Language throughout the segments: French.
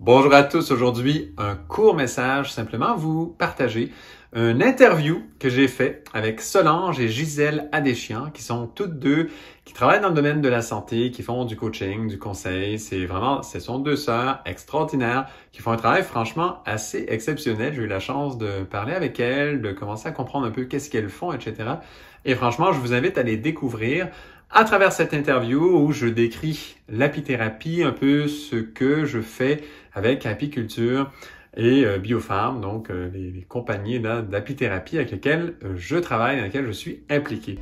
Bonjour à tous, aujourd'hui un court message, simplement vous partager une interview que j'ai fait avec Solange et Gisèle Adéchian, qui sont toutes deux, qui travaillent dans le domaine de la santé, qui font du coaching, du conseil. Ce sont deux sœurs extraordinaires qui font un travail franchement assez exceptionnel. J'ai eu la chance de parler avec elles, de commencer à comprendre un peu qu'est-ce qu'elles font, etc. Et franchement, je vous invite à les découvrir à travers cette interview où je décris l'apithérapie, un peu ce que je fais avec apiculture et Biofarm, donc les compagnies d'apithérapie avec lesquelles je travaille, dans lesquelles je suis impliqué.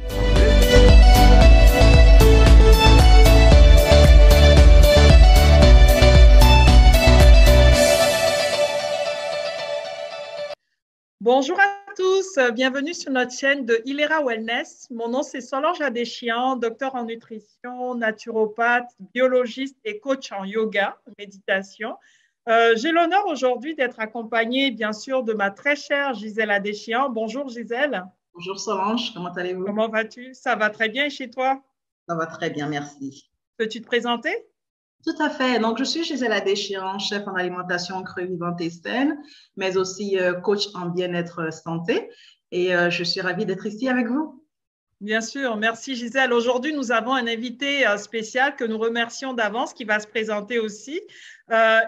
Bonjour à tous, bienvenue sur notre chaîne de Ilera Wellness. Mon nom c'est Solange Adéchian, docteur en nutrition, naturopathe, biologiste et coach en yoga, méditation. J'ai l'honneur aujourd'hui d'être accompagnée bien sûr de ma très chère Gisèle Adéchian. Bonjour Gisèle. Bonjour Solange, comment allez-vous? Comment vas-tu? Ça va très bien chez toi? Ça va très bien, merci. Peux-tu te présenter? Tout à fait. Donc, je suis Gisèle Adéchian, chef en alimentation crue vivante et saine, mais aussi coach en bien-être santé. Et je suis ravie d'être ici avec vous. Bien sûr, merci Gisèle. Aujourd'hui, nous avons un invité spécial que nous remercions d'avance qui va se présenter aussi.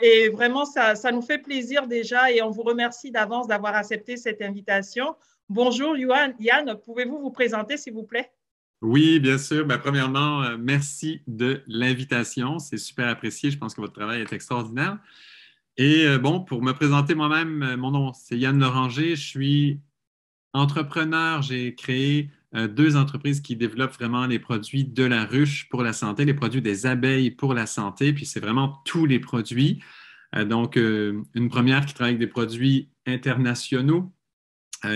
Et vraiment, ça nous fait plaisir déjà et on vous remercie d'avance d'avoir accepté cette invitation. Bonjour Yann, pouvez-vous vous présenter s'il vous plaît? Oui, bien sûr. Premièrement, merci de l'invitation. C'est super apprécié. Je pense que votre travail est extraordinaire. Et pour me présenter moi-même, mon nom, c'est Yann Loranger. Je suis entrepreneur. J'ai créé deux entreprises qui développent vraiment les produits de la ruche pour la santé, les produits des abeilles pour la santé. Puis c'est vraiment tous les produits. Une première qui travaille avec des produits internationaux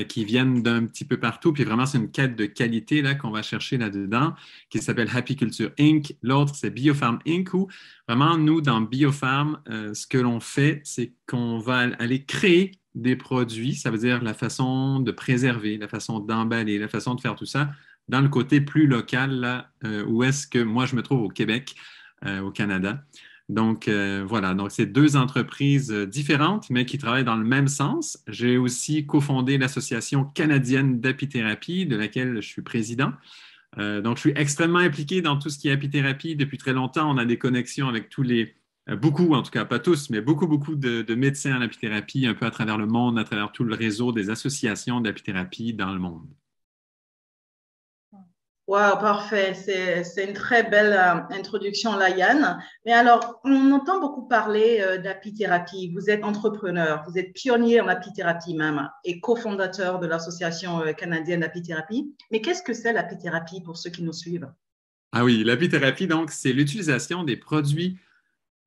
qui viennent d'un petit peu partout. Puis vraiment, c'est une quête de qualité là, qu'on va chercher là-dedans, qui s'appelle Happyculture Inc. L'autre, c'est Biofarm Inc. Où vraiment, nous, dans Biofarm, ce que l'on fait, c'est qu'on va aller créer des produits. Ça veut dire la façon de préserver, la façon d'emballer, la façon de faire tout ça dans le côté plus local, là, où est-ce que moi, je me trouve au Québec, au Canada. Voilà, donc c'est deux entreprises différentes, mais qui travaillent dans le même sens. J'ai aussi cofondé l'Association canadienne d'apithérapie, de laquelle je suis président. Donc, je suis extrêmement impliqué dans tout ce qui est apithérapie depuis très longtemps. On a des connexions avec beaucoup, en tout cas pas tous, mais beaucoup de médecins en apithérapie un peu à travers le monde, à travers tout le réseau des associations d'apithérapie dans le monde. Wow, parfait. C'est une très belle introduction là, Yann. Mais alors, on entend beaucoup parler d'apithérapie. Vous êtes entrepreneur, vous êtes pionnier en apithérapie même et cofondateur de l'Association canadienne d'apithérapie. Mais qu'est-ce que c'est l'apithérapie pour ceux qui nous suivent? Ah oui, l'apithérapie, donc, c'est l'utilisation des produits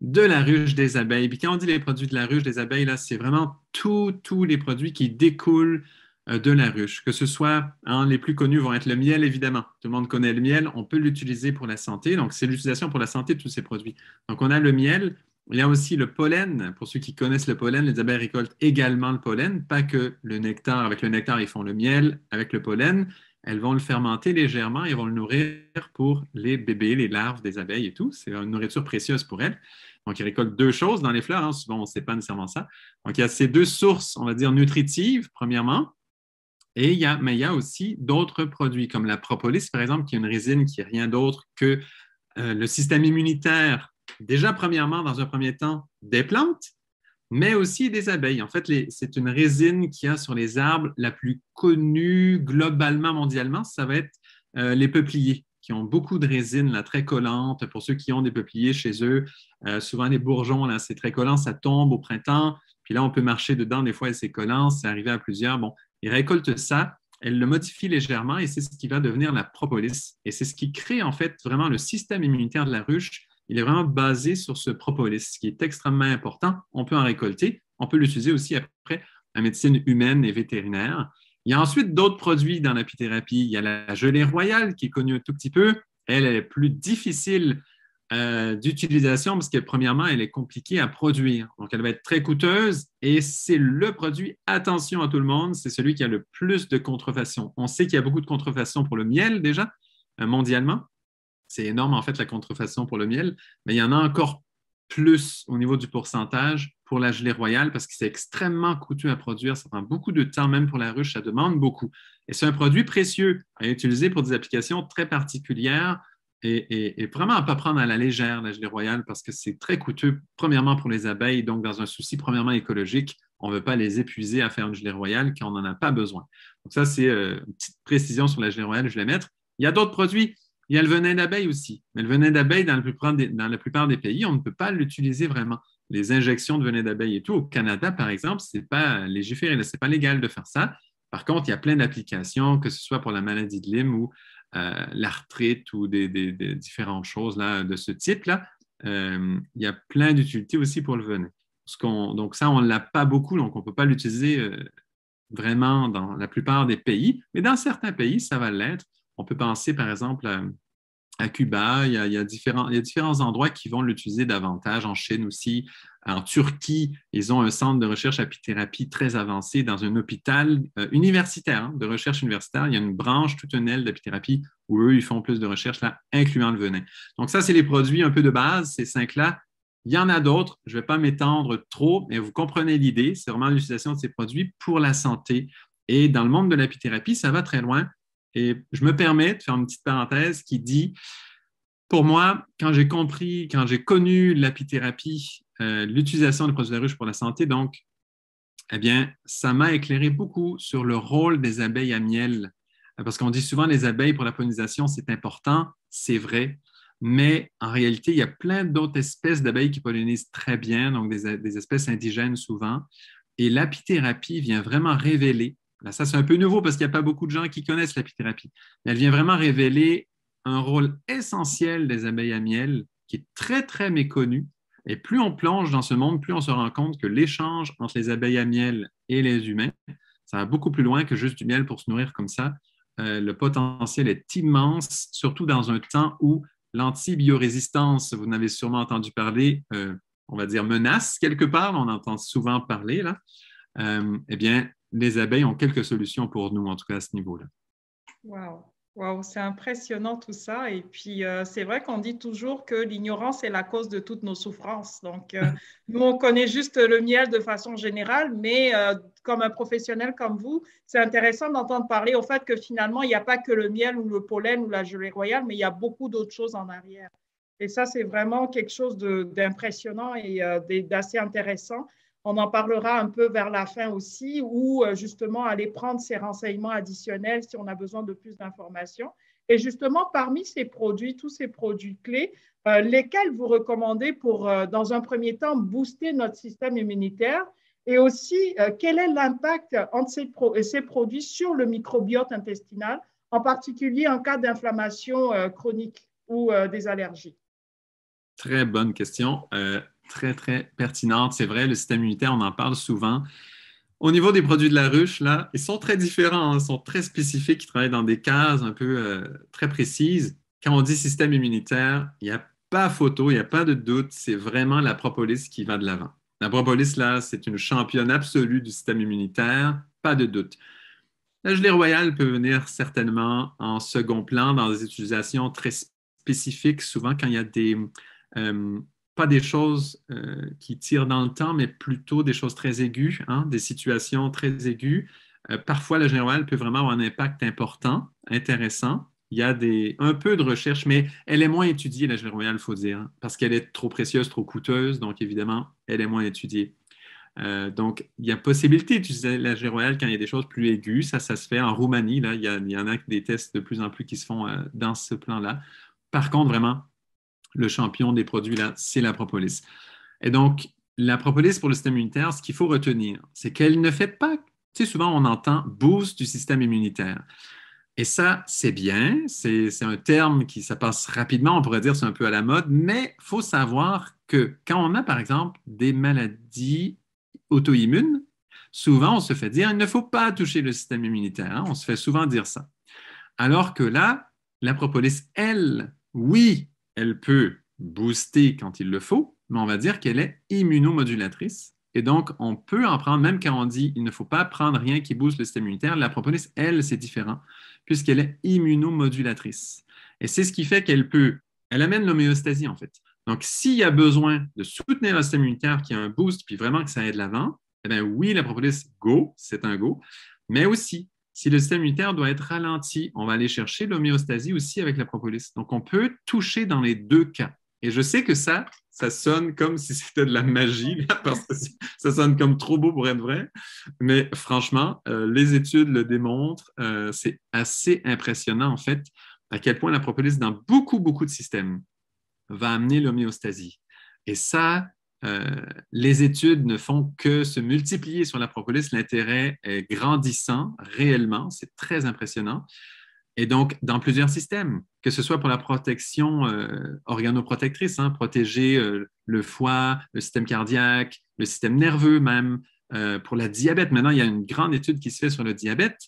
de la ruche des abeilles. Puis quand on dit les produits de la ruche des abeilles, là, c'est vraiment tous les produits qui découlent de la ruche. Que ce soit, les plus connus vont être le miel, évidemment. Tout le monde connaît le miel, on peut l'utiliser pour la santé. Donc, c'est l'utilisation pour la santé de tous ces produits. Donc, on a le miel. Il y a aussi le pollen. Pour ceux qui connaissent le pollen, les abeilles récoltent également le pollen, pas que le nectar. Avec le nectar, ils font le miel. Avec le pollen, elles vont le fermenter légèrement et vont le nourrir pour les bébés, les larves des abeilles et tout. C'est une nourriture précieuse pour elles. Donc, ils récoltent deux choses dans les fleurs. Souvent, on ne sait pas nécessairement ça. Donc, il y a ces deux sources, on va dire, nutritives, premièrement. Mais il y a aussi d'autres produits, comme la propolis, par exemple, qui est une résine qui n'est rien d'autre que le système immunitaire, déjà, premièrement, dans un premier temps, des plantes, mais aussi des abeilles. En fait, c'est une résine qu'il y a sur les arbres la plus connue globalement, mondialement. Ça va être les peupliers, qui ont beaucoup de résine là, très collante. Pour ceux qui ont des peupliers chez eux, souvent les bourgeons, là, c'est très collant, ça tombe au printemps. Puis là, on peut marcher dedans, des fois, et c'est collant, c'est arrivé à plusieurs. Bon, ils récoltent ça, elles le modifient légèrement et c'est ce qui va devenir la propolis. Et c'est ce qui crée en fait vraiment le système immunitaire de la ruche. Il est vraiment basé sur ce propolis, ce qui est extrêmement important. On peut en récolter, on peut l'utiliser aussi après en médecine humaine et vétérinaire. Il y a ensuite d'autres produits dans l'apithérapie. Il y a la gelée royale qui est connue un tout petit peu. Elle est plus difficile d'utilisation parce que premièrement, elle est compliquée à produire. Donc, elle va être très coûteuse et c'est le produit, attention à tout le monde, c'est celui qui a le plus de contrefaçon. On sait qu'il y a beaucoup de contrefaçon pour le miel déjà, mondialement. C'est énorme en fait la contrefaçon pour le miel, mais il y en a encore plus au niveau du pourcentage pour la gelée royale parce que c'est extrêmement coûteux à produire. Ça prend beaucoup de temps, même pour la ruche, ça demande beaucoup. Et c'est un produit précieux à utiliser pour des applications très particulières et vraiment à ne pas prendre à la légère la gelée royale parce que c'est très coûteux, premièrement pour les abeilles, donc dans un souci premièrement écologique, on ne veut pas les épuiser à faire une gelée royale quand on n'en a pas besoin. Donc ça, c'est une petite précision sur la gelée royale, je vais la mettre. Il y a d'autres produits. Il y a le venin d'abeille aussi. Mais le venin d'abeille, dans la plupart des pays, on ne peut pas l'utiliser vraiment. Les injections de venin d'abeille et tout, au Canada, par exemple, ce n'est pas légiféré, ce n'est pas légal de faire ça. Par contre, il y a plein d'applications, que ce soit pour la maladie de Lyme ou l'arthrite ou des différentes choses là, de ce type-là. Il y a plein d'utilités aussi pour le venin. Donc ça, on ne l'a pas beaucoup, donc on ne peut pas l'utiliser vraiment dans la plupart des pays. Mais dans certains pays, ça va l'être. On peut penser, par exemple, à Cuba. Il y a différents endroits qui vont l'utiliser davantage. En Chine aussi. En Turquie, ils ont un centre de recherche apithérapie très avancé dans un hôpital universitaire, de recherche universitaire. Il y a une branche, toute une aile d'apithérapie où eux, ils font plus de recherche, là, incluant le venin. Donc ça, c'est les produits un peu de base, ces 5-là. Il y en a d'autres. Je ne vais pas m'étendre trop, mais vous comprenez l'idée. C'est vraiment l'utilisation de ces produits pour la santé. Et dans le monde de l'apithérapie, ça va très loin. Et je me permets de faire une petite parenthèse qui dit, pour moi, quand j'ai connu l'apithérapie, l'utilisation des produits de la ruche pour la santé, donc, eh bien, ça m'a éclairé beaucoup sur le rôle des abeilles à miel. Parce qu'on dit souvent les abeilles pour la pollinisation, c'est important, c'est vrai, mais en réalité, il y a plein d'autres espèces d'abeilles qui pollinisent très bien, donc des espèces indigènes souvent. Et l'apithérapie vient vraiment révéler. Là, ça, c'est un peu nouveau parce qu'il n'y a pas beaucoup de gens qui connaissent l'apithérapie. Mais elle vient vraiment révéler un rôle essentiel des abeilles à miel qui est très, très méconnu. Et plus on plonge dans ce monde, plus on se rend compte que l'échange entre les abeilles à miel et les humains, ça va beaucoup plus loin que juste du miel pour se nourrir comme ça. Le potentiel est immense, surtout dans un temps où l'antibiorésistance, vous en avez sûrement entendu parler, on va dire menace quelque part, on entend souvent parler, là. Eh bien, les abeilles ont quelques solutions pour nous, en tout cas à ce niveau-là. Wow. Wow, c'est impressionnant tout ça. Et puis, c'est vrai qu'on dit toujours que l'ignorance est la cause de toutes nos souffrances. Donc, nous, on connaît juste le miel de façon générale, mais comme un professionnel comme vous, c'est intéressant d'entendre parler au fait que finalement, il n'y a pas que le miel ou le pollen ou la gelée royale, mais il y a beaucoup d'autres choses en arrière. Et ça, c'est vraiment quelque chose d'impressionnant et d'assez intéressant. On en parlera un peu vers la fin aussi, ou justement aller prendre ces renseignements additionnels si on a besoin de plus d'informations. Et justement, parmi ces produits, tous ces produits clés, lesquels vous recommandez pour, dans un premier temps, booster notre système immunitaire et aussi quel est l'impact entre ces produits sur le microbiote intestinal, en particulier en cas d'inflammation chronique ou des allergies? Très bonne question. Très, très pertinente. C'est vrai, le système immunitaire, on en parle souvent. Au niveau des produits de la ruche, là, ils sont très différents, ils sont très spécifiques, ils travaillent dans des cases un peu très précises. Quand on dit système immunitaire, il n'y a pas photo, il n'y a pas de doute, c'est vraiment la propolis qui va de l'avant. La propolis, là, c'est une championne absolue du système immunitaire, pas de doute. La gelée royale peut venir certainement en second plan dans des utilisations très spécifiques, souvent quand il y a pas des choses qui tirent dans le temps, mais plutôt des choses très aiguës, hein, des situations très aiguës. Parfois, la gelée royale peut vraiment avoir un impact important, intéressant. Il y a un peu de recherche, mais elle est moins étudiée, la gelée royale, il faut dire, hein, parce qu'elle est trop précieuse, trop coûteuse, donc évidemment, elle est moins étudiée. Donc, il y a possibilité d'utiliser la gelée royale quand il y a des choses plus aiguës. Ça se fait en Roumanie. Là, il y en a des tests de plus en plus qui se font dans ce plan-là. Par contre, vraiment, le champion des produits, là, c'est la propolis. Et donc, la propolis pour le système immunitaire, ce qu'il faut retenir, c'est qu'elle ne fait pas, tu sais, souvent on entend boost du système immunitaire. Et ça, c'est bien, c'est un terme ça passe rapidement, on pourrait dire c'est un peu à la mode, mais il faut savoir que quand on a, par exemple, des maladies auto-immunes, souvent on se fait dire il ne faut pas toucher le système immunitaire, hein, on se fait souvent dire ça. Alors que là, la propolis, elle, oui, elle peut booster quand il le faut, mais on va dire qu'elle est immunomodulatrice. Et donc, on peut en prendre, même quand on dit il ne faut pas prendre rien qui booste le système immunitaire, la propolis, elle, c'est différent, puisqu'elle est immunomodulatrice. Et c'est ce qui fait elle amène l'homéostasie, en fait. Donc, s'il y a besoin de soutenir le système immunitaire, qui a un boost, puis vraiment que ça aide l'avant, eh bien oui, la propolis, go, c'est un go. Mais aussi, si le système immunitaire doit être ralenti, on va aller chercher l'homéostasie aussi avec la propolis. Donc, on peut toucher dans les deux cas. Et je sais que ça sonne comme si c'était de la magie, là, parce que ça sonne comme trop beau pour être vrai. Mais franchement, les études le démontrent. C'est assez impressionnant, en fait, à quel point la propolis, dans beaucoup, beaucoup de systèmes, va amener l'homéostasie. Et ça, les études ne font que se multiplier sur la propolis. L'intérêt est grandissant réellement. C'est très impressionnant. Et donc, dans plusieurs systèmes, que ce soit pour la protection organoprotectrice, hein, protéger le foie, le système cardiaque, le système nerveux même, pour la diabète. Maintenant, il y a une grande étude qui se fait sur le diabète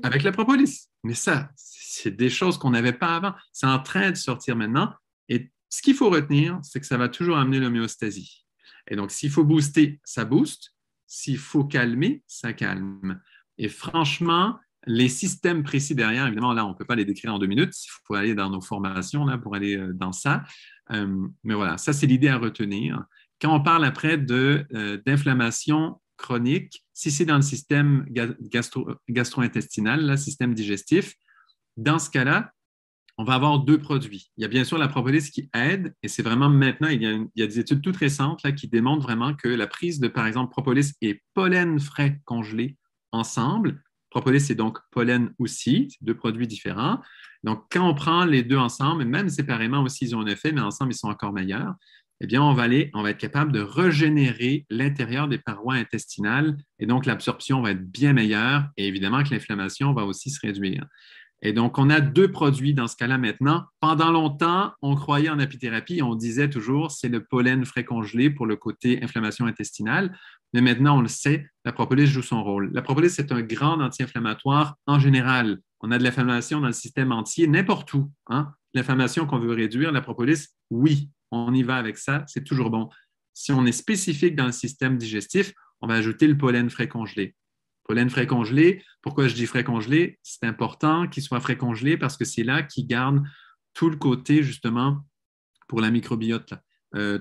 avec la propolis. Mais ça, c'est des choses qu'on n'avait pas avant. C'est en train de sortir maintenant. Et ce qu'il faut retenir, c'est que ça va toujours amener l'homéostasie. Et donc, s'il faut booster, ça booste. S'il faut calmer, ça calme. Et franchement, les systèmes précis derrière, évidemment, là, on ne peut pas les décrire en 2 minutes. Il faut aller dans nos formations là, pour aller dans ça. Mais voilà, ça, c'est l'idée à retenir. Quand on parle après d'inflammation chronique, si c'est dans le système gastro-intestinal, le système digestif, dans ce cas-là, on va avoir 2 produits. Il y a bien sûr la propolis qui aide, et c'est vraiment maintenant, il y a des études toutes récentes là, qui démontrent vraiment que la prise de, par exemple, propolis et pollen frais congelé ensemble, propolis, c'est donc pollen aussi, c'est 2 produits différents. Donc, quand on prend les 2 ensemble, et même séparément aussi, ils ont un effet, mais ensemble, ils sont encore meilleurs, eh bien, on va être capable de régénérer l'intérieur des parois intestinales, et donc l'absorption va être bien meilleure, et évidemment que l'inflammation va aussi se réduire. Et donc, on a 2 produits dans ce cas-là maintenant. Pendant longtemps, on croyait en apithérapie, on disait toujours c'est le pollen frais congelé pour le côté inflammation intestinale. Mais maintenant, on le sait, la propolis joue son rôle. La propolis, c'est un grand anti-inflammatoire en général. On a de l'inflammation dans le système entier, n'importe où. Hein? L'inflammation qu'on veut réduire, la propolis, oui, on y va avec ça, c'est toujours bon. Si on est spécifique dans le système digestif, on va ajouter le pollen frais congelé. Pollen frais congelé, pourquoi je dis frais congelé? C'est important qu'il soit frais congelé parce que c'est là qu'il garde tout le côté, justement, pour la microbiote.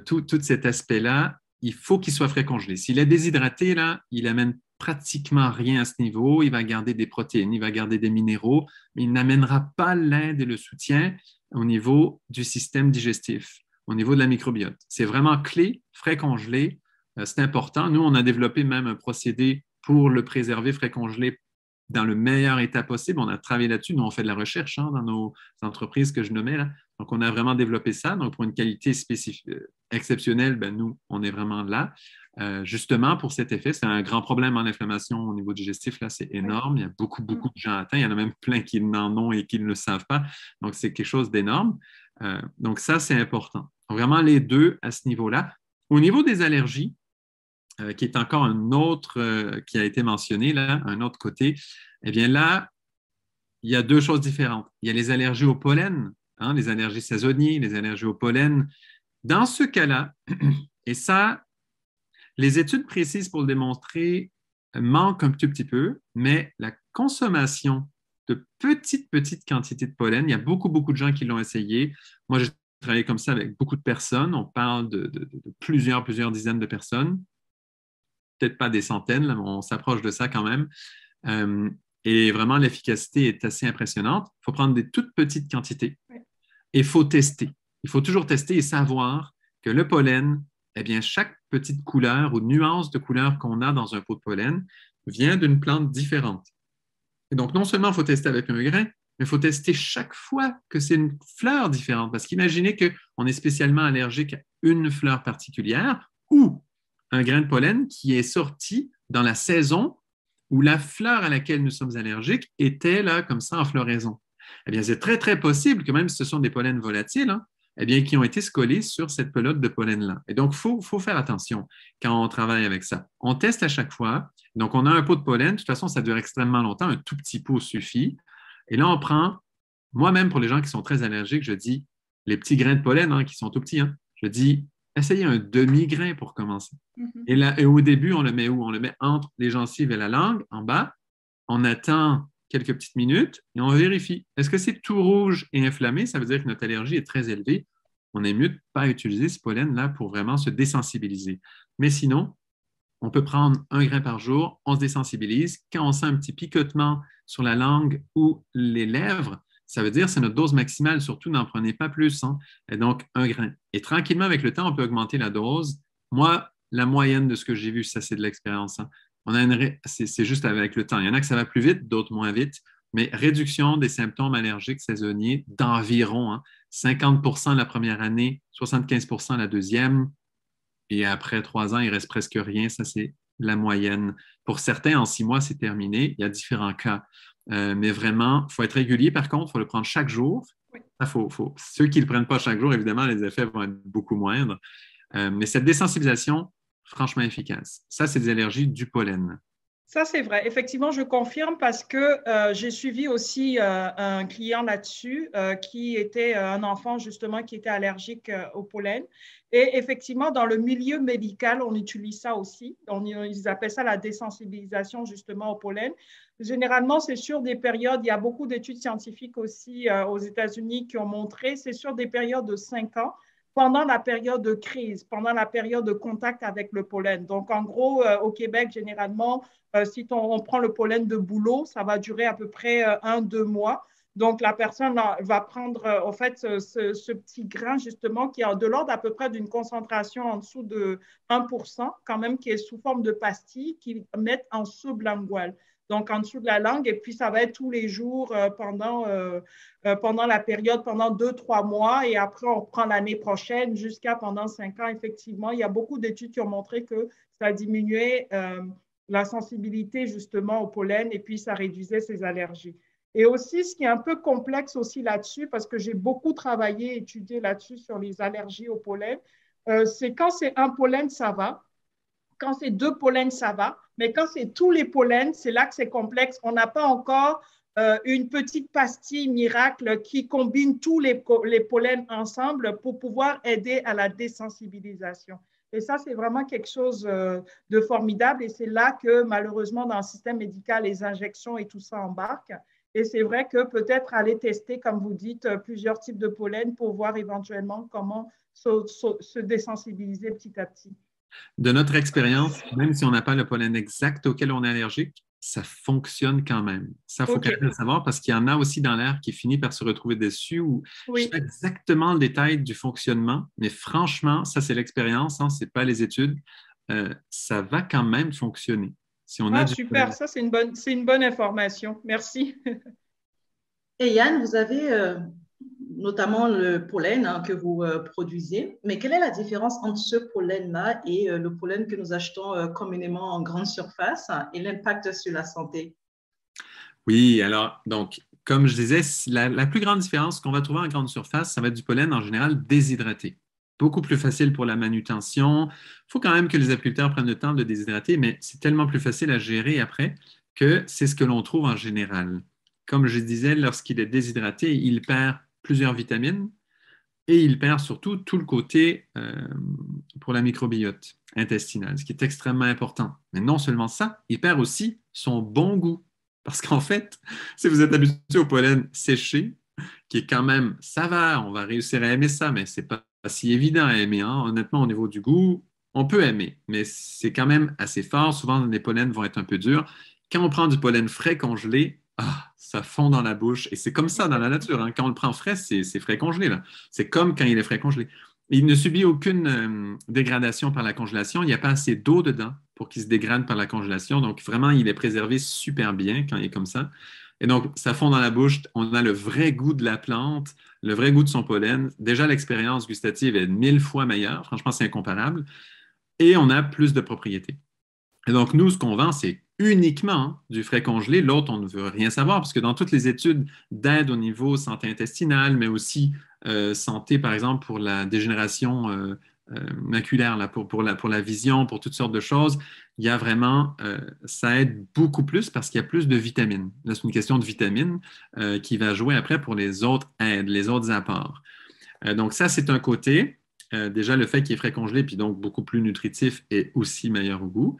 Tout cet aspect-là, il faut qu'il soit frais congelé. S'il est déshydraté, là, il n'amène pratiquement rien à ce niveau. Il va garder des protéines, il va garder des minéraux, mais il n'amènera pas l'aide et le soutien au niveau du système digestif, au niveau de la microbiote. C'est vraiment clé, frais congelé. C'est important. Nous, on a développé même un procédé pour le préserver frais congelé dans le meilleur état possible. On a travaillé là-dessus. Nous, on fait de la recherche dans nos entreprises que je nommais là. Donc, on a vraiment développé ça. Donc, pour une qualité exceptionnelle, ben, nous, on est vraiment là. Justement, pour cet effet, c'est un grand problème en inflammation au niveau digestif. Là, c'est énorme. Il y a beaucoup, beaucoup de gens atteints. Il y en a même plein qui n'en ont et qui ne le savent pas. Donc, c'est quelque chose d'énorme. Donc, ça, c'est important. Vraiment, les 2 à ce niveau-là. Au niveau des allergies, qui est encore un autre qui a été mentionné, là, un autre côté, eh bien là, il y a 2 choses différentes. Il y a les allergies au pollen, hein, les allergies saisonnières, les allergies au pollen. Dans ce cas-là, et ça, les études précises pour le démontrer manquent un tout petit peu, mais la consommation de petites quantités de pollen, il y a beaucoup, beaucoup de gens qui l'ont essayé. Moi, j'ai travaillé comme ça avec beaucoup de personnes. On parle de plusieurs dizaines de personnes. Peut-être pas des centaines, là, mais on s'approche de ça quand même. Et vraiment, l'efficacité est assez impressionnante. Il faut prendre des toutes petites quantités et il faut tester. Il faut toujours tester et savoir que le pollen, eh bien, chaque petite couleur ou nuance de couleur qu'on a dans un pot de pollen vient d'une plante différente. Et donc, non seulement il faut tester avec un grain, mais il faut tester chaque fois que c'est une fleur différente. Parce qu'imaginez qu'on est spécialement allergique à une fleur particulière ou un grain de pollen qui est sorti dans la saison où la fleur à laquelle nous sommes allergiques était là, comme ça, en floraison. Eh bien, c'est très, très possible que même si ce sont des pollens volatiles, hein, eh bien, qui ont été collés sur cette pelote de pollen-là. Et donc, il faut faire attention quand on travaille avec ça. On teste à chaque fois. Donc, on a un pot de pollen. De toute façon, ça dure extrêmement longtemps. Un tout petit pot suffit. Et là, on prend, moi-même, pour les gens qui sont très allergiques, je dis, les petits grains de pollen, hein, qui sont tout petits, hein, je dis, essayez un demi-grain pour commencer. Et au début, on le met où? On le met entre les gencives et la langue, en bas. On attend quelques petites minutes et on vérifie. Est-ce que c'est tout rouge et inflammé? Ça veut dire que notre allergie est très élevée. on est mieux de ne pas utiliser ce pollen-là pour vraiment se désensibiliser. Mais sinon, on peut prendre 1 grain par jour, on se désensibilise. Quand on sent un petit picotement sur la langue ou les lèvres, ça veut dire que c'est notre dose maximale. Surtout, n'en prenez pas plus. Hein. Et donc, 1 grain. Et tranquillement, avec le temps, on peut augmenter la dose. Moi, la moyenne de ce que j'ai vu, ça, c'est de l'expérience. Hein. C'est juste avec le temps. Il y en a que ça va plus vite, d'autres moins vite. Mais réduction des symptômes allergiques saisonniers d'environ 50% la première année, 75% la deuxième. Et après 3 ans, il reste presque rien. Ça, c'est la moyenne. Pour certains, en 6 mois, c'est terminé. Il y a différents cas. Mais vraiment, il faut être régulier. Par contre, il faut le prendre chaque jour. Oui. Ceux qui ne le prennent pas chaque jour, évidemment, les effets vont être beaucoup moindres. Mais cette désensibilisation, franchement efficace. Ça, c'est des allergies du pollen. Ça, c'est vrai. Effectivement, je confirme parce que j'ai suivi aussi un client là-dessus qui était un enfant justement qui était allergique au pollen. Et effectivement, dans le milieu médical, on utilise ça aussi. Ils appellent ça la désensibilisation justement au pollen. Généralement, c'est sur des périodes, il y a beaucoup d'études scientifiques aussi aux États-Unis qui ont montré, c'est sur des périodes de 5 ans pendant la période de crise, pendant la période de contact avec le pollen. Donc, en gros, au Québec, généralement, si on prend le pollen de bouleau, ça va durer à peu près 1-2 mois. Donc, la personne va prendre, en fait, ce petit grain, justement, qui est de l'ordre à peu près d'une concentration en dessous de 1%, quand même, qui est sous forme de pastille, qu'ils mettent en sublingual. Donc, en dessous de la langue, et puis ça va être tous les jours pendant la période, pendant 2-3 mois, et après, on reprend l'année prochaine jusqu'à pendant 5 ans. Effectivement, il y a beaucoup d'études qui ont montré que ça diminuait la sensibilité justement au pollen, et puis ça réduisait ses allergies. Et aussi, ce qui est un peu complexe aussi là-dessus, parce que j'ai beaucoup travaillé, étudié là-dessus sur les allergies au pollen, c'est quand c'est un pollen, ça va. Quand c'est 2 pollens, ça va. Mais quand c'est tous les pollens, c'est là que c'est complexe. On n'a pas encore une petite pastille miracle qui combine tous les pollens ensemble pour pouvoir aider à la désensibilisation. Et ça, c'est vraiment quelque chose de formidable. Et c'est là que, malheureusement, dans le système médical, les injections et tout ça embarquent. Et c'est vrai que peut-être aller tester, comme vous dites, plusieurs types de pollen pour voir éventuellement comment se désensibiliser petit à petit. De notre expérience, même si on n'a pas le pollen exact auquel on est allergique, ça fonctionne quand même. Ça, il faut quand même le savoir parce qu'il y en a aussi dans l'air qui finit par se retrouver dessus ou je ne sais pas exactement le détail du fonctionnement, mais franchement, ça, c'est l'expérience, ce n'est pas les études. Ça va quand même fonctionner. Si on a super, pollen. Ça, c'est une bonne information. Merci. Et Yann, vous avez notamment le pollen que vous produisez. Mais quelle est la différence entre ce pollen-là et le pollen que nous achetons communément en grande surface et l'impact sur la santé? Oui, alors, donc, comme je disais, la plus grande différence qu'on va trouver en grande surface, ça va être du pollen en général déshydraté. Beaucoup plus facile pour la manutention. Il faut quand même que les apiculteurs prennent le temps de le déshydrater, mais c'est tellement plus facile à gérer après que c'est ce que l'on trouve en général. Comme je disais, lorsqu'il est déshydraté, il perd plusieurs vitamines et il perd surtout tout le côté pour la microbiote intestinale, ce qui est extrêmement important. Mais non seulement ça, il perd aussi son bon goût. Parce qu'en fait, si vous êtes habitué au pollen séché, qui est quand même, ça va, on va réussir à aimer ça, mais ce n'est pas si évident à aimer. Hein. Honnêtement, au niveau du goût, on peut aimer, mais c'est quand même assez fort. Souvent, les pollens vont être un peu durs. Quand on prend du pollen frais congelé, ça fond dans la bouche. Et c'est comme ça dans la nature. Hein. Quand on le prend frais, c'est frais congelé. C'est comme quand il est frais congelé. Il ne subit aucune dégradation par la congélation. Il n'y a pas assez d'eau dedans pour qu'il se dégrade par la congélation. Donc, vraiment, il est préservé super bien quand il est comme ça. Et donc, ça fond dans la bouche. On a le vrai goût de la plante, le vrai goût de son pollen. Déjà, l'expérience gustative est 1000 fois meilleure. Franchement, c'est incomparable. Et on a plus de propriétés. Et donc, nous, ce qu'on vend, c'est uniquement du frais congelé. L'autre, on ne veut rien savoir parce que dans toutes les études d'aide au niveau santé intestinale, mais aussi santé, par exemple, pour la dégénération maculaire, là, pour la vision, pour toutes sortes de choses, il y a vraiment, ça aide beaucoup plus parce qu'il y a plus de vitamines. Là, c'est une question de vitamines qui va jouer après pour les autres aides, les autres apports. Donc, ça, c'est un côté. Déjà, le fait qu'il est frais congelé, puis donc beaucoup plus nutritif et aussi meilleur au goût.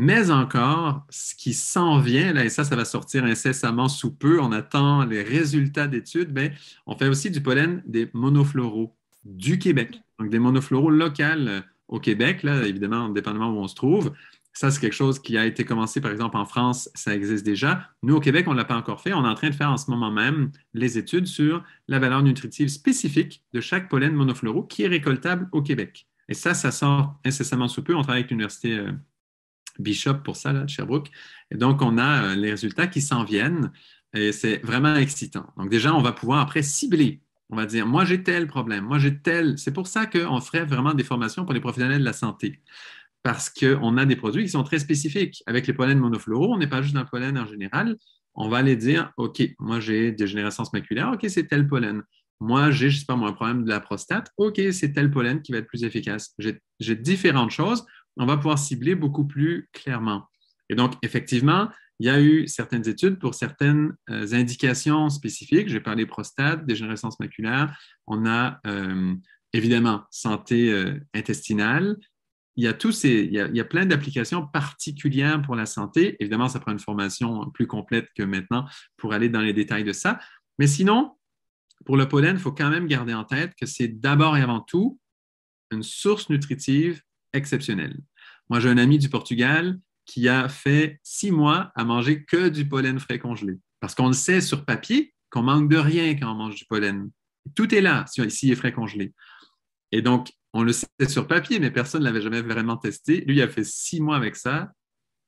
Mais encore, ce qui s'en vient, là, et ça va sortir incessamment sous peu, on attend les résultats d'études, bien, on fait aussi du pollen des monofloraux. du Québec. Donc, des monofloraux locales au Québec, là, évidemment, dépendamment où on se trouve. Ça, c'est quelque chose qui a été commencé, par exemple, en France, ça existe déjà. Nous, au Québec, on ne l'a pas encore fait. On est en train de faire en ce moment même les études sur la valeur nutritive spécifique de chaque pollen monofloraux qui est récoltable au Québec. Et ça sort incessamment sous peu. On travaille avec l'Université Bishop pour ça, là, de Sherbrooke. Et donc, on a les résultats qui s'en viennent et c'est vraiment excitant. Donc, déjà, on va pouvoir après cibler. On va dire, moi, j'ai tel problème, moi, j'ai tel. C'est pour ça qu'on ferait vraiment des formations pour les professionnels de la santé. Parce qu'on a des produits qui sont très spécifiques. Avec les pollens monofloraux, on n'est pas juste dans le pollen en général. On va aller dire, OK, moi, j'ai dégénérescence maculaire, OK, c'est tel pollen. Moi, j'ai, je ne sais pas moi, un problème de la prostate, OK, c'est tel pollen qui va être plus efficace. J'ai différentes choses. On va pouvoir cibler beaucoup plus clairement. Et donc, effectivement, il y a eu certaines études pour certaines indications spécifiques. J'ai parlé prostate, dégénérescence maculaire. On a évidemment santé intestinale. Il y a plein d'applications particulières pour la santé. Évidemment, ça prend une formation plus complète que maintenant pour aller dans les détails de ça. Mais sinon, pour le pollen, il faut quand même garder en tête que c'est d'abord et avant tout une source nutritive exceptionnelle. Moi, j'ai un ami du Portugal qui a fait 6 mois à manger que du pollen frais congelé. Parce qu'on le sait sur papier qu'on manque de rien quand on mange du pollen. Tout est là s'il est frais congelé. Et donc, on le sait sur papier, mais personne ne l'avait jamais vraiment testé. Lui, il a fait 6 mois avec ça,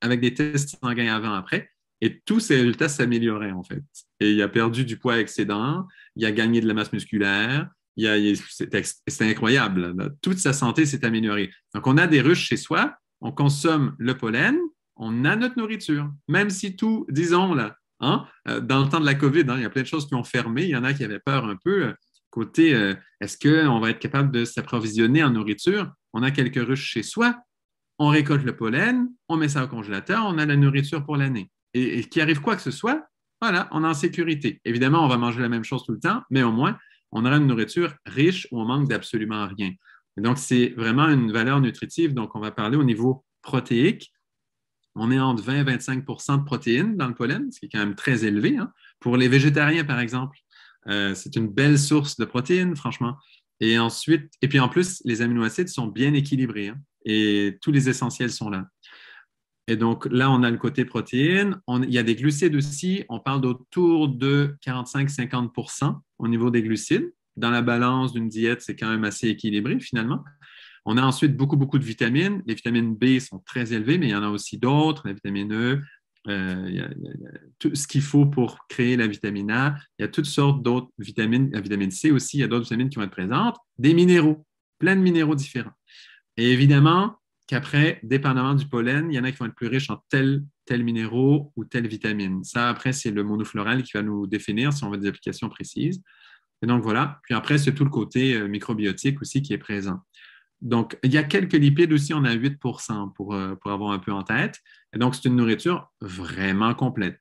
avec des tests sanguins avant, après, et tous ses résultats s'amélioraient, en fait. Et il a perdu du poids excédent, il a gagné de la masse musculaire, c'était incroyable. Là. Toute sa santé s'est améliorée. Donc, on a des ruches chez soi, on consomme le pollen, on a notre nourriture. Même si tout, disons, là, hein, dans le temps de la COVID, hein, il y a plein de choses qui ont fermé, il y en a qui avaient peur un peu. Côté, est-ce qu'on va être capable de s'approvisionner en nourriture? On a quelques ruches chez soi, on récolte le pollen, on met ça au congélateur, on a la nourriture pour l'année. Et qu'il arrive quoi que ce soit, voilà, on est en sécurité. Évidemment, on va manger la même chose tout le temps, mais au moins, on aura une nourriture riche où on manque d'absolument rien. Et donc, c'est vraiment une valeur nutritive. Donc, on va parler au niveau protéique. On est entre 20 et 25 de protéines dans le pollen, ce qui est quand même très élevé. Hein. Pour les végétariens, par exemple, c'est une belle source de protéines, franchement. Et ensuite, et puis en plus, les aminoacides sont bien équilibrés hein, et tous les essentiels sont là. Et donc là, on a le côté protéines. Il y a des glucides aussi. On parle d'autour de 45-50 au niveau des glucides. Dans la balance d'une diète, c'est quand même assez équilibré finalement. On a ensuite beaucoup, beaucoup de vitamines. Les vitamines B sont très élevées, mais il y en a aussi d'autres, la vitamine E, il y a tout ce qu'il faut pour créer la vitamine A. Il y a toutes sortes d'autres vitamines, la vitamine C aussi, il y a d'autres vitamines qui vont être présentes, des minéraux, plein de minéraux différents. Et évidemment qu'après, dépendamment du pollen, il y en a qui vont être plus riches en tel minéraux ou telle vitamine. Ça, après, c'est le monofloral qui va nous définir si on veut des applications précises. Et donc, voilà. Puis après, c'est tout le côté microbiotique aussi qui est présent. Donc, il y a quelques lipides aussi, on a 8 pour avoir un peu en tête. Et donc, c'est une nourriture vraiment complète.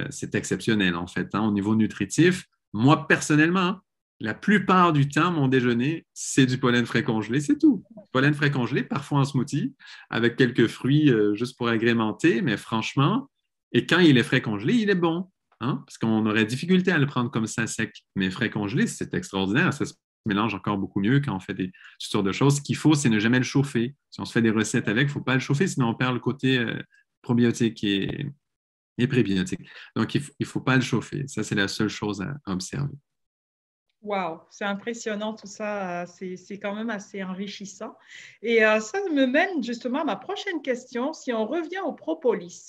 C'est exceptionnel, en fait, hein, au niveau nutritif. Moi, personnellement, la plupart du temps, mon déjeuner, c'est du pollen frais congelé, c'est tout. Pollen frais congelé, parfois en smoothie, avec quelques fruits juste pour agrémenter, mais franchement, et quand il est frais congelé, il est bon. Hein, parce qu'on aurait difficulté à le prendre comme ça sec. Mais frais congelé, c'est extraordinaire. Ça se mélange encore beaucoup mieux quand on fait toutes sortes de choses. Ce qu'il faut, c'est ne jamais le chauffer. Si on se fait des recettes avec, il ne faut pas le chauffer, sinon on perd le côté probiotique et prébiotique. Donc, il ne faut pas le chauffer. Ça, c'est la seule chose à observer. Wow, c'est impressionnant tout ça, c'est quand même assez enrichissant. Et ça me mène justement à ma prochaine question, si on revient au propolis.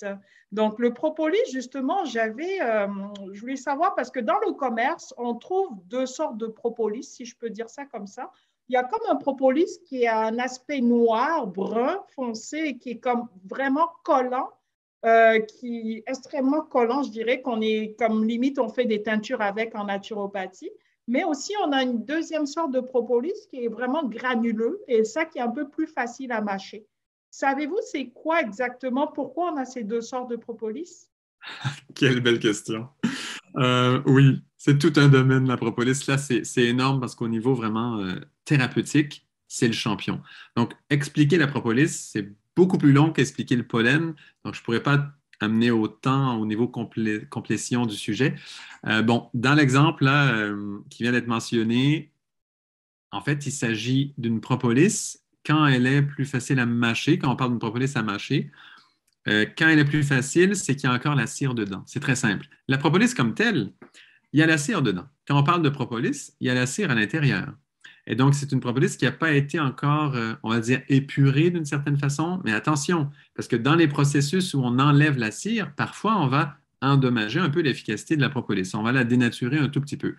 Donc le propolis, justement, je voulais savoir, parce que dans le commerce, on trouve 2 sortes de propolis, si je peux dire ça comme ça. Il y a comme un propolis qui a un aspect noir, brun, foncé, qui est comme vraiment collant, qui est extrêmement collant, je dirais qu'on est comme limite, on fait des teintures avec en naturopathie. Mais aussi, on a une deuxième sorte de propolis qui est vraiment granuleux et ça qui est un peu plus facile à mâcher. Savez-vous c'est quoi exactement? Pourquoi on a ces 2 sortes de propolis? Quelle belle question. Oui, c'est tout un domaine, la propolis. Là, c'est énorme parce qu'au niveau vraiment thérapeutique, c'est le champion. Donc, expliquer la propolis, c'est beaucoup plus long qu'expliquer le pollen. Donc, je ne pourrais pas amener autant au niveau complétion du sujet. Bon, dans l'exemple là, qui vient d'être mentionné, En fait, il s'agit d'une propolis quand elle est plus facile à mâcher. Quand on parle d'une propolis à mâcher, quand elle est plus facile, c'est qu'il y a encore la cire dedans. C'est très simple. La propolis comme telle, il y a la cire dedans. Quand on parle de propolis, il y a la cire à l'intérieur. Et donc, c'est une propolis qui n'a pas été encore, on va dire, épurée d'une certaine façon. Mais attention, parce que dans les processus où on enlève la cire, parfois, on va endommager un peu l'efficacité de la propolis. On va la dénaturer un tout petit peu.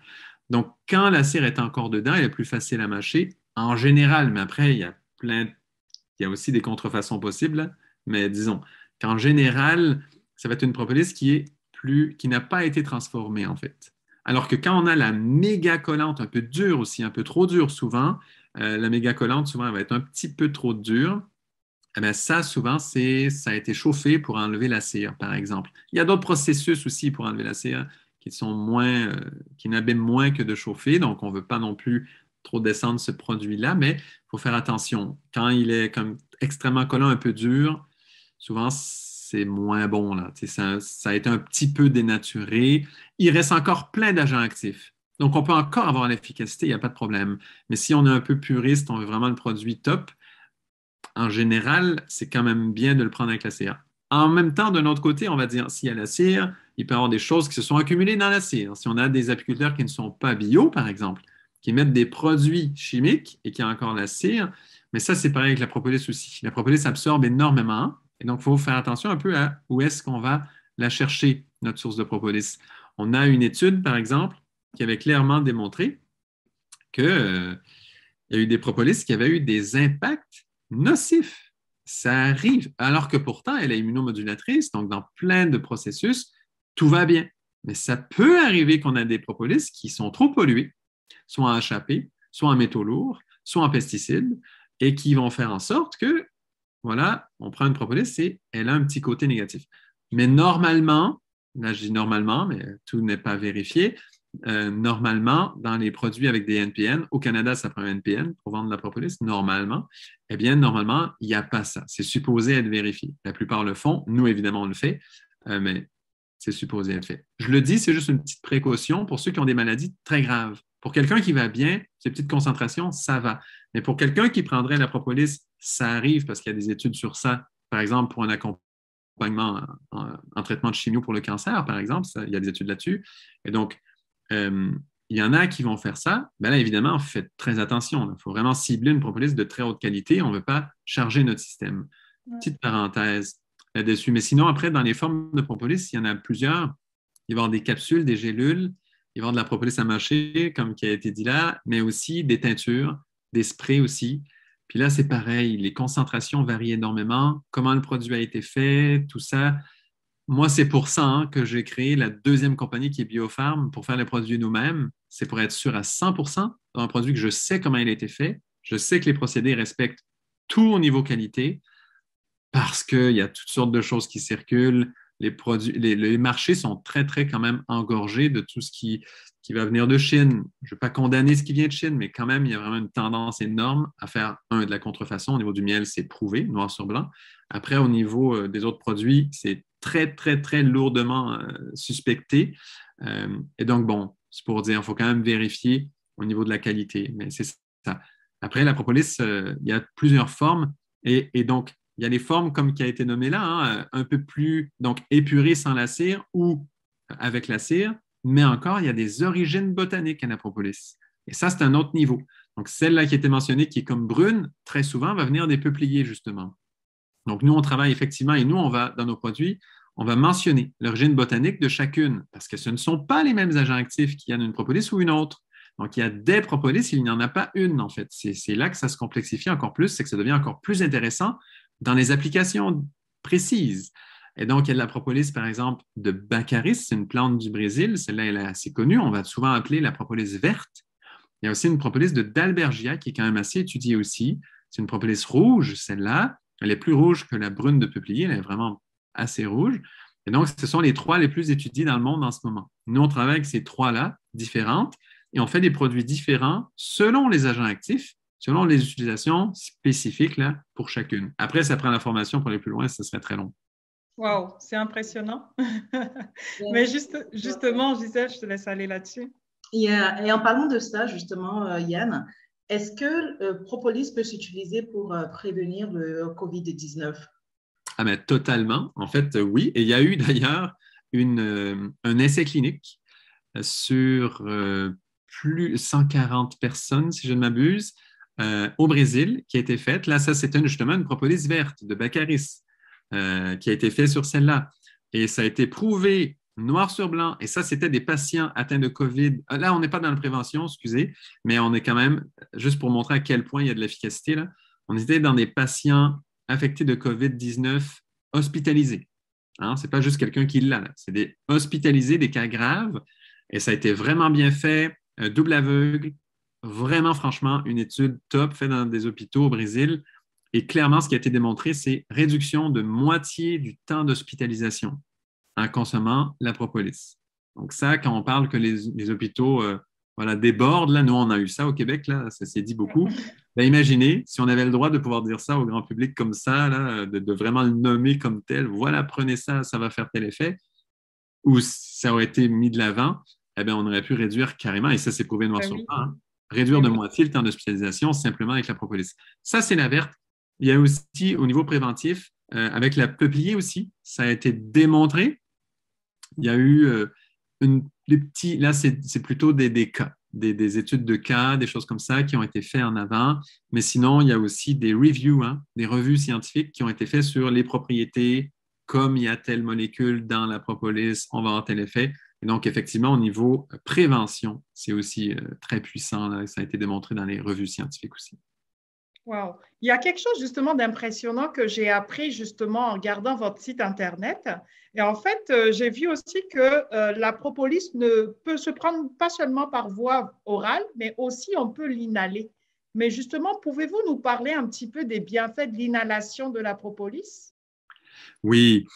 Donc, quand la cire est encore dedans, elle est plus facile à mâcher en général. Mais après, il y a aussi des contrefaçons possibles. Mais disons qu'en général, ça va être une propolis qui n'a pas été transformée, en fait. Alors que quand on a la méga collante, un peu dure aussi, un peu trop dure souvent, la méga collante, souvent, elle va être un petit peu trop dure. Eh bien, ça, souvent, ça a été chauffé pour enlever la cire, par exemple. Il y a d'autres processus aussi pour enlever la cire qui n'abîment moins que de chauffer. Donc, on ne veut pas non plus trop descendre ce produit-là, mais il faut faire attention. Quand il est comme extrêmement collant, un peu dur, souvent, c'est moins bon, là. Ça a été un petit peu dénaturé. Il reste encore plein d'agents actifs. Donc, on peut encore avoir l'efficacité, il n'y a pas de problème. Mais si on est un peu puriste, on veut vraiment le produit top, en général, c'est quand même bien de le prendre avec la cire. En même temps, d'un autre côté, on va dire, s'il y a la cire, il peut y avoir des choses qui se sont accumulées dans la cire. Si on a des apiculteurs qui ne sont pas bio, par exemple, qui mettent des produits chimiques et qui ont encore la cire, mais ça, c'est pareil avec la propolis aussi. La propolis absorbe énormément. Et donc, il faut faire attention un peu à où est-ce qu'on va la chercher, notre source de propolis. On a une étude, par exemple, qui avait clairement démontré qu'il y a eu des propolis qui avaient eu des impacts nocifs. Ça arrive, alors que pourtant, elle est immunomodulatrice, donc dans plein de processus, tout va bien. Mais ça peut arriver qu'on a des propolis qui sont trop pollués, soit en HAP, soit en métaux lourds, soit en pesticides, et qui vont faire en sorte que voilà, on prend une propolis et elle a un petit côté négatif. Mais normalement, là je dis normalement, mais tout n'est pas vérifié, normalement, dans les produits avec des NPN, au Canada, ça prend un NPN pour vendre la propolis, normalement, eh bien, normalement, il n'y a pas ça. C'est supposé être vérifié. La plupart le font. Nous, évidemment, on le fait, mais c'est supposé être fait. Je le dis, c'est juste une petite précaution pour ceux qui ont des maladies très graves. Pour quelqu'un qui va bien, ces petites concentrations, ça va. Mais pour quelqu'un qui prendrait la propolis, ça arrive parce qu'il y a des études sur ça. Par exemple, pour un accompagnement en traitement de chimio pour le cancer, par exemple, il y a des études là-dessus. Et donc, il y en a qui vont faire ça. Ben là, évidemment, faites très attention. Il faut vraiment cibler une propolis de très haute qualité. On ne veut pas charger notre système. Petite parenthèse là-dessus. Mais sinon, après, dans les formes de propolis, il y en a plusieurs. Il va y avoir des capsules, des gélules. Il va y avoir de la propolis à mâcher, comme qui a été dit là, mais aussi des teintures, des sprays aussi. Puis là, c'est pareil, les concentrations varient énormément. Comment le produit a été fait, tout ça. Moi, c'est pour ça que j'ai créé la deuxième compagnie qui est Biofarm pour faire les produits nous-mêmes. C'est pour être sûr à 100% d'un produit que je sais comment il a été fait. Je sais que les procédés respectent tout au niveau qualité parce qu'il y a toutes sortes de choses qui circulent. Les marchés sont très, très quand même engorgés de tout ce qui va venir de Chine. Je ne veux pas condamner ce qui vient de Chine, mais quand même, il y a vraiment une tendance énorme à faire, de la contrefaçon. Au niveau du miel, c'est prouvé, noir sur blanc. Après, au niveau des autres produits, c'est très, très, très lourdement suspecté. Et donc, bon, c'est pour dire, il faut quand même vérifier au niveau de la qualité. Mais c'est ça. Après, la propolis, il y a plusieurs formes. Et donc, il y a des formes comme qui a été nommé là, un peu plus donc épurées sans la cire ou avec la cire, mais encore, il y a des origines botaniques à la propolis. Et ça, c'est un autre niveau. Donc, celle-là qui a été mentionnée, qui est comme brune, très souvent va venir des peupliers, justement. Donc, nous, on travaille effectivement, et nous, dans nos produits, on va mentionner l'origine botanique de chacune, parce que ce ne sont pas les mêmes agents actifs qu'il y a dans une propolis ou une autre. Donc, il y a des propolis, il n'y en a pas une, en fait. C'est là que ça se complexifie encore plus, c'est que ça devient encore plus intéressant dans les applications précises. Et donc, il y a de la propolis, par exemple, de Baccharis, c'est une plante du Brésil. Celle-là, elle est assez connue. On va souvent appeler la propolis verte. Il y a aussi une propolis de Dalbergia qui est quand même assez étudiée aussi. C'est une propolis rouge, celle-là. Elle est plus rouge que la brune de peuplier. Elle est vraiment assez rouge. Et donc, ce sont les trois les plus étudiés dans le monde en ce moment. Nous, on travaille avec ces trois-là, différentes, et on fait des produits différents selon les agents actifs, selon les utilisations spécifiques là, pour chacune. Après, ça prend la formation pour aller plus loin, ça serait très long. Wow, c'est impressionnant. Mais justement, Gisèle, je te laisse aller là-dessus. Et en parlant de ça, justement, Yann, Est-ce que le propolis peut s'utiliser pour prévenir le COVID-19? Ah ben, totalement. En fait, oui. Et il y a eu d'ailleurs un essai clinique sur plus de 140 personnes, si je ne m'abuse, au Brésil, qui a été faite. Là, ça, c'était justement une propolis verte de Baccaris qui a été fait sur celle-là. Et ça a été prouvé noir sur blanc. Et ça, c'était des patients atteints de COVID. Là, on n'est pas dans la prévention, excusez, mais on est quand même, juste pour montrer à quel point il y a de l'efficacité, là, on était dans des patients affectés de COVID-19 hospitalisés. Hein? Ce n'est pas juste quelqu'un qui l'a, c'est des hospitalisés, des cas graves. Et ça a été vraiment bien fait, double aveugle, vraiment, franchement, une étude top faite dans des hôpitaux au Brésil. Et clairement, ce qui a été démontré, c'est réduction de moitié du temps d'hospitalisation en consommant la propolis. Donc ça, quand on parle que les hôpitaux voilà, débordent, là, nous, on a eu ça au Québec, là, ça s'est dit beaucoup. Ben, imaginez, si on avait le droit de pouvoir dire ça au grand public comme ça, là, de vraiment le nommer comme tel, voilà, prenez ça, ça va faire tel effet, ou si ça aurait été mis de l'avant, eh bien, on aurait pu réduire carrément, et ça, c'est prouvé noir sur blanc, hein, réduire de moitié le temps d'hospitalisation simplement avec la propolis. Ça, c'est la verte. Il y a aussi, au niveau préventif, avec la peuplier aussi, ça a été démontré. Il y a eu des petits, là, c'est plutôt des cas, des études de cas, des choses comme ça qui ont été faites en avant. Mais sinon, il y a aussi des reviews, hein, des revues scientifiques qui ont été faites sur les propriétés, comme il y a telle molécule dans la propolis, on va avoir tel effet. Et donc, effectivement, au niveau prévention, c'est aussi très puissant. Là, ça a été démontré dans les revues scientifiques aussi. Wow. Il y a quelque chose justement d'impressionnant que j'ai appris justement en regardant votre site Internet. Et en fait, j'ai vu aussi que la propolis ne peut se prendre pas seulement par voie orale, mais aussi on peut l'inhaler. Mais justement, pouvez-vous nous parler un petit peu des bienfaits de l'inhalation de la propolis? Oui,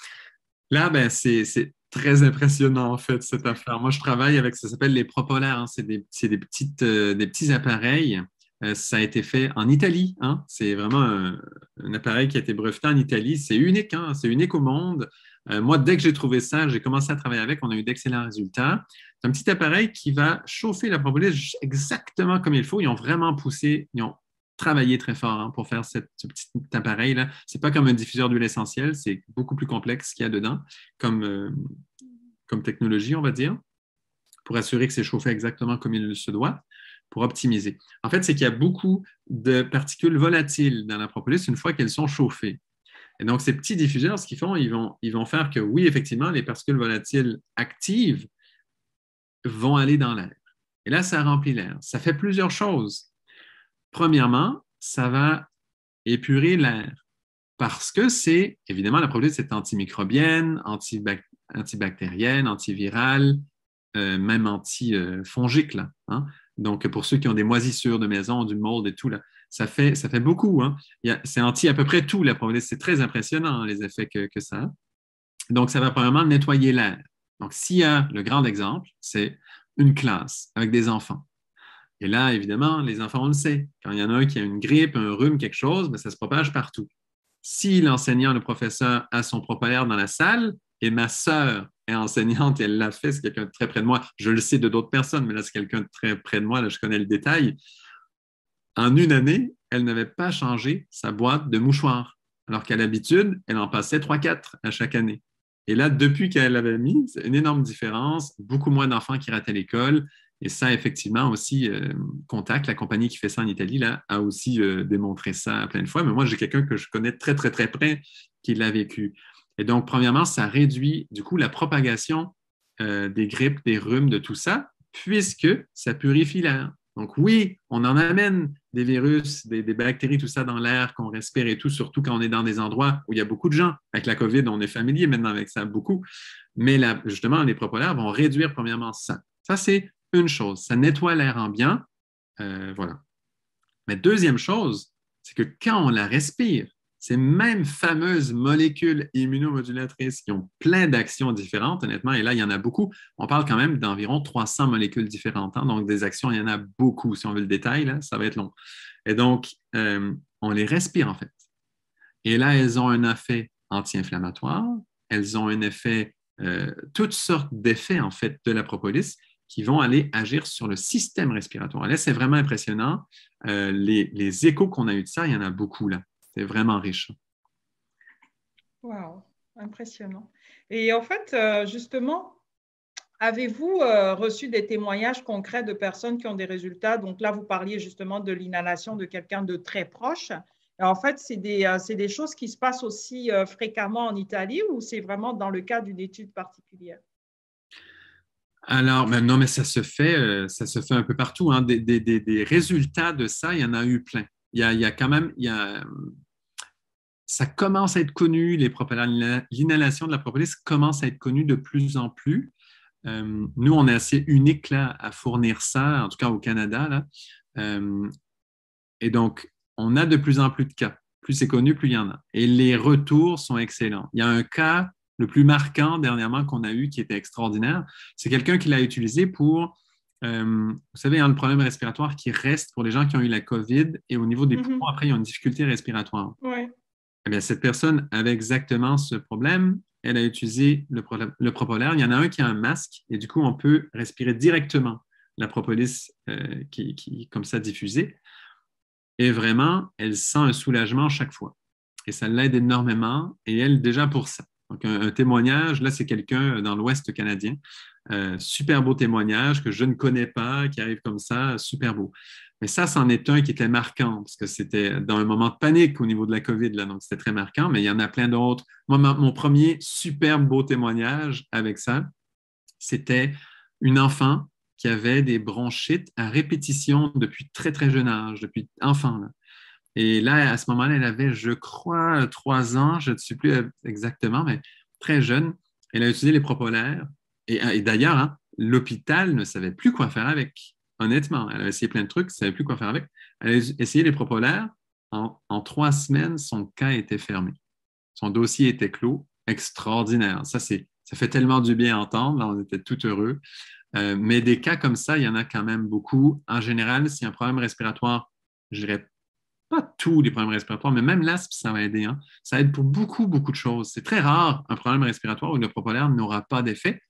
là, ben, c'est très impressionnant en fait cette affaire. Moi, je travaille avec, ça s'appelle les propolaires, hein. C'est des petits appareils. Ça a été fait en Italie. Hein. C'est vraiment un appareil qui a été breveté en Italie. C'est unique, hein. C'est unique au monde. Moi, dès que j'ai trouvé ça, j'ai commencé à travailler avec. On a eu d'excellents résultats. C'est un petit appareil qui va chauffer la propolis exactement comme il faut. Ils ont vraiment poussé, ils ont travaillé très fort hein, pour faire ce petit appareil-là. Ce n'est pas comme un diffuseur d'huile essentielle. C'est beaucoup plus complexe ce qu'il y a dedans comme technologie, on va dire, pour assurer que c'est chauffé exactement comme il se doit, pour optimiser. En fait, c'est qu'il y a beaucoup de particules volatiles dans la propolis une fois qu'elles sont chauffées. Et donc, ces petits diffuseurs, ce qu'ils font, ils vont faire que, oui, effectivement, les particules volatiles actives vont aller dans l'air. Et là, ça remplit l'air. Ça fait plusieurs choses. Premièrement, ça va épurer l'air parce que c'est, évidemment, la propolis est antimicrobienne, antibactérienne, antivirale, même antifongique, là. Hein? Donc, pour ceux qui ont des moisissures de maison, du mold et tout, là, ça fait beaucoup. Hein? C'est anti à peu près tout, la propolis. C'est très impressionnant, hein, les effets que ça a. Donc, ça va probablement nettoyer l'air. Donc, s'il y a le grand exemple, c'est une classe avec des enfants. Et là, évidemment, les enfants, on le sait. Quand il y en a un qui a une grippe, un rhume, quelque chose, bien, ça se propage partout. Si l'enseignant, le professeur, a son propolaire dans la salle, et ma sœur est enseignante et elle l'a fait, c'est quelqu'un de très près de moi, je le sais de d'autres personnes, mais là, c'est quelqu'un de très près de moi, là, je connais le détail. En une année, elle n'avait pas changé sa boîte de mouchoirs, alors qu'à l'habitude, elle en passait 3-4 à chaque année. Et là, depuis qu'elle l'avait mis, c'est une énorme différence, beaucoup moins d'enfants qui rataient l'école. Et ça, effectivement, aussi, Contact, la compagnie qui fait ça en Italie, là, a aussi démontré ça plein de fois. Mais moi, j'ai quelqu'un que je connais très, très, très près qui l'a vécu. Et donc, premièrement, ça réduit, du coup, la propagation des grippes, des rhumes, de tout ça, puisque ça purifie l'air. Donc, oui, on en amène des virus, des bactéries, tout ça dans l'air qu'on respire et tout, surtout quand on est dans des endroits où il y a beaucoup de gens. Avec la COVID, on est familier maintenant avec ça beaucoup. Mais là, justement, les propolaires vont réduire, premièrement, ça. Ça, c'est une chose. Ça nettoie l'air ambiant. Voilà. Mais deuxième chose, c'est que quand on la respire, ces mêmes fameuses molécules immunomodulatrices qui ont plein d'actions différentes, honnêtement, et là, il y en a beaucoup. On parle quand même d'environ 300 molécules différentes. Hein, donc, des actions, il y en a beaucoup. Si on veut le détail, là, ça va être long. Et donc, on les respire, en fait. Et là, elles ont un effet anti-inflammatoire. Elles ont un effet, toutes sortes d'effets, en fait, de la propolis qui vont aller agir sur le système respiratoire. Là, c'est vraiment impressionnant. Les échos qu'on a eu de ça, il y en a beaucoup là. C'est vraiment riche. Wow, impressionnant. Et en fait, justement, avez-vous reçu des témoignages concrets de personnes qui ont des résultats? Donc là, vous parliez justement de l'inhalation de quelqu'un de très proche. Et en fait, c'est des choses qui se passent aussi fréquemment en Italie ou c'est vraiment dans le cadre d'une étude particulière? Alors, non, mais ça se fait un peu partout. Hein. Des résultats de ça, il y en a eu plein. Il y a quand même, ça commence à être connu, l'inhalation de la propolis commence à être connue de plus en plus. Nous, on est assez unique là, à fournir ça, en tout cas au Canada. Là. Et donc, on a de plus en plus de cas. Plus c'est connu, plus il y en a. Et les retours sont excellents. Il y a un cas le plus marquant dernièrement qu'on a eu qui était extraordinaire. C'est quelqu'un qui l'a utilisé pour, vous savez, le problème respiratoire qui reste pour les gens qui ont eu la COVID et au niveau des poumons, après, ils ont une difficulté respiratoire. Ouais. Eh bien, cette personne avait exactement ce problème. Elle a utilisé le propolaire. Il y en a un qui a un masque et du coup, on peut respirer directement la propolis qui est comme ça diffusée. Et vraiment, elle sent un soulagement chaque fois. Et ça l'aide énormément. Et elle, déjà pour ça. Donc, un témoignage, là, c'est quelqu'un dans l'Ouest canadien. Super beau témoignage que je ne connais pas, qui arrive comme ça, super beau. Mais ça, c'en est un qui était marquant, parce que c'était dans un moment de panique au niveau de la COVID, là, donc c'était très marquant, mais il y en a plein d'autres. Moi, mon premier super beau témoignage avec ça, c'était une enfant qui avait des bronchites à répétition depuis très, très jeune âge, depuis enfant. Là. Et là, à ce moment-là, elle avait, je crois, 3 ans, je ne sais plus exactement, mais très jeune. Elle a utilisé les propolaires. Et d'ailleurs, hein, l'hôpital ne savait plus quoi faire avec. Honnêtement, elle a essayé plein de trucs, elle ne savait plus quoi faire avec. Elle a essayé les propolaires. En 3 semaines, son cas était fermé. Son dossier était clos. Extraordinaire. Ça fait tellement du bien à entendre. Là, on était tout heureux. Mais des cas comme ça, il y en a quand même beaucoup. En général, si un problème respiratoire, je dirais pas tous les problèmes respiratoires, mais même l'asthme, ça va aider. Hein. Ça aide pour beaucoup, beaucoup de choses. C'est très rare un problème respiratoire où le propolaire n'aura pas d'effet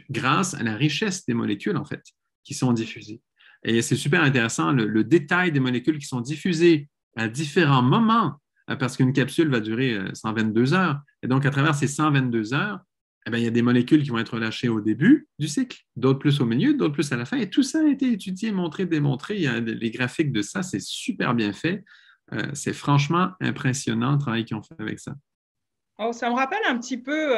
grâce à la richesse des molécules, en fait, qui sont diffusées. Et c'est super intéressant, le détail des molécules qui sont diffusées à différents moments, parce qu'une capsule va durer 122 heures. Et donc, à travers ces 122 heures, eh bien, il y a des molécules qui vont être relâchées au début du cycle, d'autres plus au milieu, d'autres plus à la fin. Et tout ça a été étudié, montré, démontré. Il y a les graphiques de ça, c'est super bien fait. C'est franchement impressionnant le travail qu'ils ont fait avec ça. Oh, ça me rappelle un petit peu,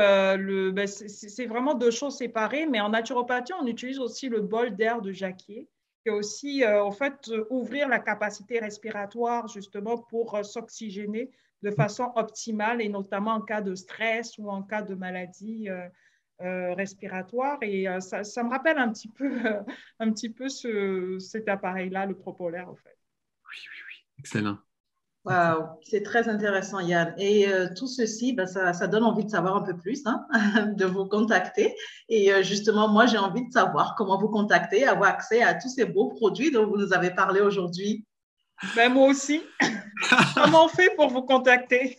c'est vraiment 2 choses séparées, mais en naturopathie, on utilise aussi le bol d'air de Jacquier, qui est aussi, en fait, ouvrir la capacité respiratoire justement pour s'oxygéner de façon optimale et notamment en cas de stress ou en cas de maladie respiratoire. Et ça me rappelle un petit peu cet appareil-là, le propolaire, en fait. Oui. Excellent. Wow, c'est très intéressant, Yann. Et tout ceci, ça donne envie de savoir un peu plus, hein, de vous contacter. Et justement, moi, j'ai envie de savoir comment vous contacter, avoir accès à tous ces beaux produits dont vous nous avez parlé aujourd'hui. Ben, moi aussi. Comment on fait pour vous contacter?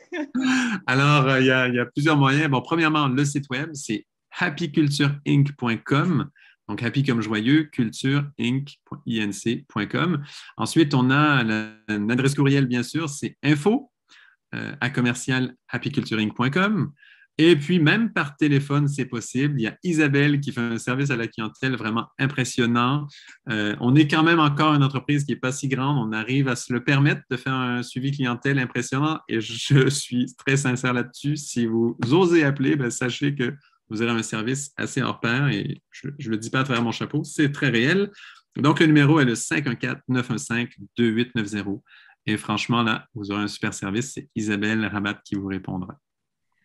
Alors, il y a plusieurs moyens. Bon, premièrement, le site web, c'est happycultureinc.com. Donc, happy comme joyeux, cultureinc.com. Ensuite, on a une adresse courriel, bien sûr, c'est info@happycultureinc.com. Et puis, même par téléphone, c'est possible. Il y a Isabelle qui fait un service à la clientèle vraiment impressionnant. On est quand même encore une entreprise qui n'est pas si grande. On arrive à se le permettre de faire un suivi clientèle impressionnant. Et je suis très sincère là-dessus. Si vous osez appeler, sachez que vous aurez un service assez hors pair et je ne le dis pas à travers mon chapeau, c'est très réel. Donc, le numéro est le 514-915-2890. Et franchement, là, vous aurez un super service. C'est Isabelle Rabat qui vous répondra.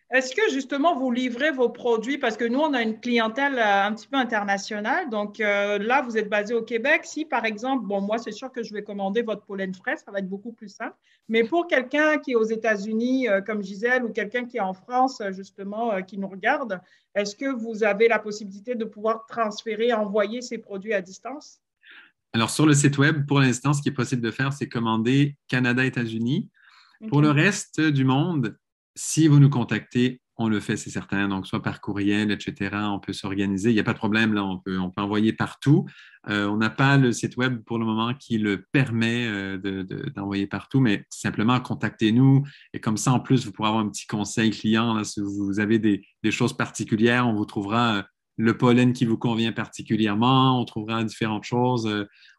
Est-ce que justement vous livrez vos produits, parce que nous, on a une clientèle un petit peu internationale, donc là, vous êtes basé au Québec. Si par exemple, bon, moi, c'est sûr que je vais commander votre pollen frais, ça va être beaucoup plus simple, mais pour quelqu'un qui est aux États-Unis, comme Gisèle, ou quelqu'un qui est en France, justement, qui nous regarde, est-ce que vous avez la possibilité de pouvoir transférer, envoyer ces produits à distance? Alors, sur le site web, pour l'instant, ce qui est possible de faire, c'est commander Canada-États-Unis. Okay. Pour le reste du monde, si vous nous contactez, on le fait, c'est certain. Donc, soit par courriel, etc. On peut s'organiser. Il n'y a pas de problème, là, on peut envoyer partout. On n'a pas le site web pour le moment qui le permet d'envoyer partout, mais simplement contactez-nous. Et comme ça, en plus, vous pourrez avoir un petit conseil client. Là, si vous avez des choses particulières, on vous trouvera le pollen qui vous convient particulièrement. On trouvera différentes choses.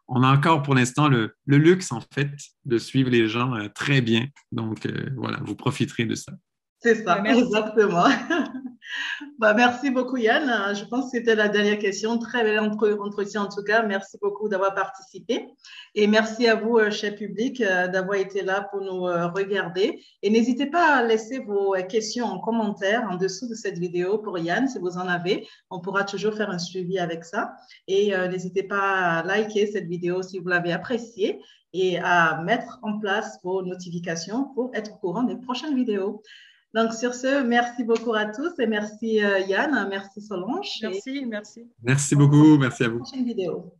On a encore pour l'instant le luxe, en fait, de suivre les gens très bien. Donc, voilà, vous profiterez de ça. C'est ça, exactement. Merci beaucoup, Yann. Je pense que c'était la dernière question. Très bel entretien, en tout cas. Merci beaucoup d'avoir participé. Et merci à vous, cher public, d'avoir été là pour nous regarder. Et n'hésitez pas à laisser vos questions en commentaire en dessous de cette vidéo pour Yann, si vous en avez. On pourra toujours faire un suivi avec ça. Et n'hésitez pas à liker cette vidéo si vous l'avez appréciée et à mettre en place vos notifications pour être au courant des prochaines vidéos. Donc, sur ce, merci beaucoup à tous et merci Yann, merci Solange. Merci, merci. Merci beaucoup, merci à vous. Prochaine vidéo.